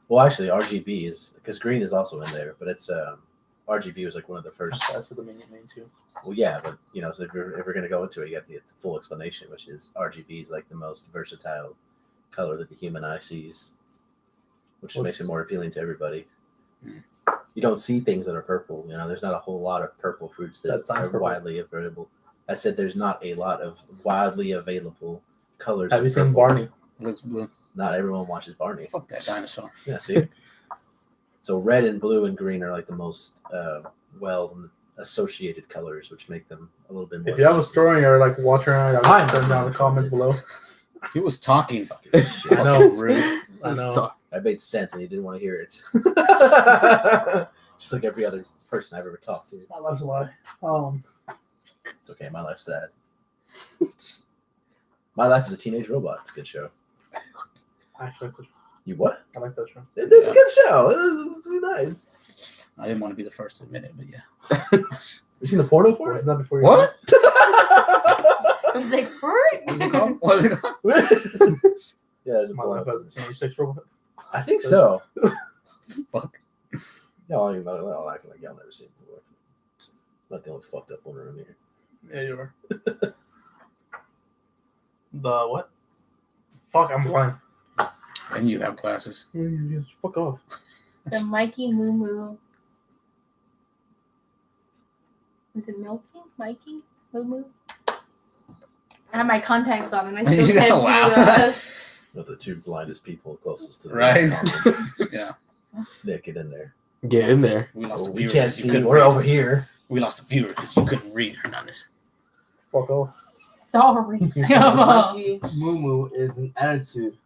Well, actually, RGB is because green is also in there, but it's RGB was like one of the first. That's the main too. Well, yeah, but so if we're gonna go into it, you have to get the full explanation, which is RGB is like the most versatile color that the human eye sees, which makes it more appealing to everybody. Mm. You don't see things that are purple. There's not a whole lot of purple fruits that That sounds are purple. widely available. I said there's not a lot of widely available colors. Have of you seen purple. Barney? Looks blue. Not everyone watches Barney. Fuck that dinosaur. Yeah, see. So red and blue and green are like the most well associated colors, which make them a little bit more. If you have a story or like watching around, turn down the comments below. He was talking. Fucking shit. I know. Rude. I know. I made sense and he didn't want to hear it. Just like every other person I've ever talked to. My life's a lie. It's okay, my life's sad. My Life is a Teenage Robot. It's a good show. I actually like that show. You what? I like that show. It's a good show. It's nice. I didn't want to be the first to admit it, but yeah. You seen the porno for it? Wasn't that before you? What? I was like, What's it called? What is it called? Yeah, there's a My porno. life as a teenage sex robot. I think so. Fuck. Y'all acting like y'all never seen it before. Not the only fucked up one around here. Yeah, you are. The what? Fuck, I'm blind. And you have classes. Fuck off. the Mikey Moo Moo. Is it Milky? Mikey Moo Moo? I have my contacts on and I still Yeah, can't wow. see Not the two blindest people closest to the Right? comments. Yeah. Nick, get in there. Get in there. We lost Oh, a we viewer. can't 'cause you see. couldn't We're read. over here. We lost a viewer because you couldn't read Hernandez. Fuck off. Sorry. Come on. Mikey Moo Moo is an attitude.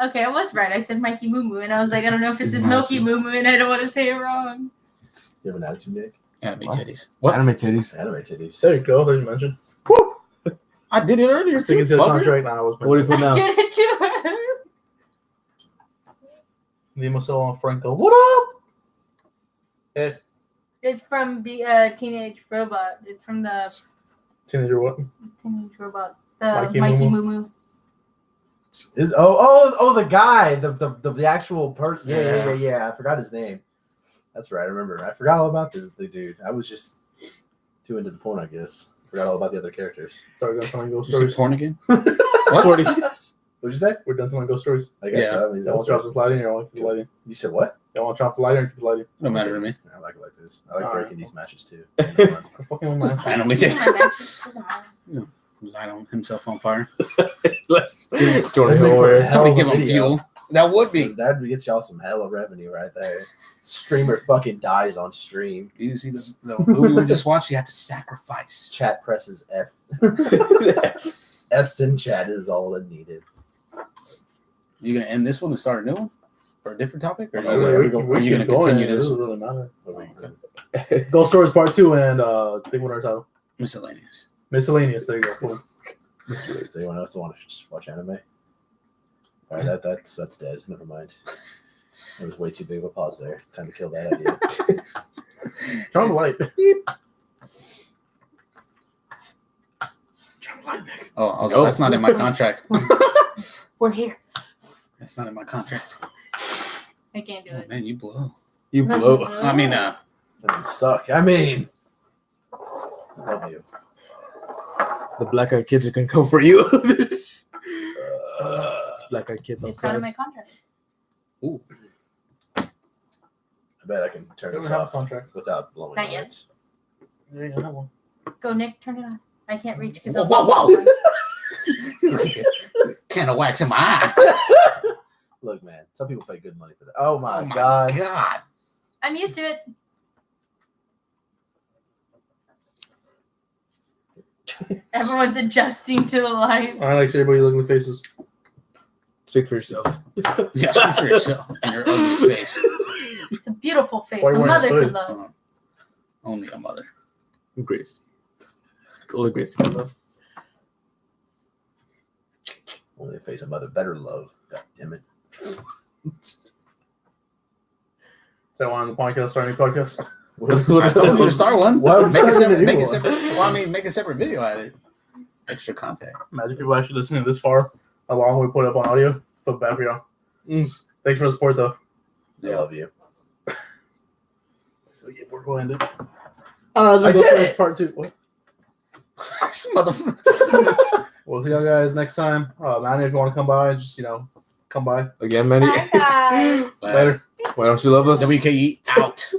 Okay, I was right. I said Mikey Moo Moo, and I was like, I don't know if it's It's his Milky Mikey. Moo Moo, and I don't want to say it wrong. You have an attitude, Nick? Anime What? titties. What? Anime titties. Anime titties. There you go. There's your mention. I did it earlier. Sticking Too, to the fucker. contract. Nah, I was What do you put I now? did it too. Nemo Solo and Franco. What up? Yes. It's from Teenage Robot. It's from the Teenager what? Teenage Robot. The Mikey Mikey Moo Moo Moo. Is the guy, the actual person. Yeah. I forgot his name. That's right. I remember. I forgot all about the dude. I was just too into the porn, I guess. Forgot all about the other characters. Sorry, we're done telling ghost You said stories. porn again? What? What? What'd you say? We're done telling ghost stories. I guess Yeah. so. I mean, Y'all want to drop this lighting or y'all want to keep the lighting? you said what? Y'all want to drop the lighting or keep the lighting? No matter to me. I like it like this. I like All breaking right. these matches too. I'm fucking with my Randomly Doesn't take. matter. Light on himself on fire. Let's Let's Jordan make for nowhere. a hell Somebody of give a him video. fuel. That would be. That'd get y'all some hella revenue right there. Streamer fucking dies on stream. You see the movie we just watched? You have to sacrifice. Chat presses F. F's in chat is all it needed. You gonna end this one and start a new one for a different topic, or Oh, are yeah, you gonna continue It this? doesn't really matter. What were you Okay. doing? Ghost Stories Part 2 and think what our title? Miscellaneous. Miscellaneous. There you go. Cool. Does anyone else want to watch anime? All right, that's dead. Never mind. It was way too big of a pause there. Time to kill that idea. Turn on the light. Oh, that's not in my contract. We're here. That's not in my contract. I can't do Oh, it. man, you blow. You blow. I mean, That didn't suck. I mean, I love you. The black eyed kids are gonna come for you. It's black eyed kids It's out of outside. my contract. ooh, I bet I can turn Don't this have a off contract. without blowing Not on yet. it. You ain't gonna have one. Go, Nick. Turn it on. I can't reach because whoa. Can of wax in my eye. Look, man, some people pay good money for that. Oh my, Oh my god. god. I'm used to it. Everyone's adjusting to the light. I like to see everybody look in the faces. Speak for yourself. Yeah, speak for yourself and your ugly face. It's a beautiful face. Why A you wearing mother a hood? could love. Only a mother. Grace. All the Grace you love. Only a face a mother better love. God damn it. So I want on the podcast, start a new podcast. I told you to start one. Why would Make a you separate. do Make a one? separate. Well, I mean, make a separate video out of it. Extra content. Imagine people actually listening this far along we put it up on audio. Feel bad for y'all. Thanks for the support though. I love you. So we get bored, we'll end it. As we I go did through it! part 2. What? This motherfucker. We'll see y'all guys next time. Manny, if you want to come by, just come by. Again, Manny. Bye, guys. Later. Why don't you love us? WKE out.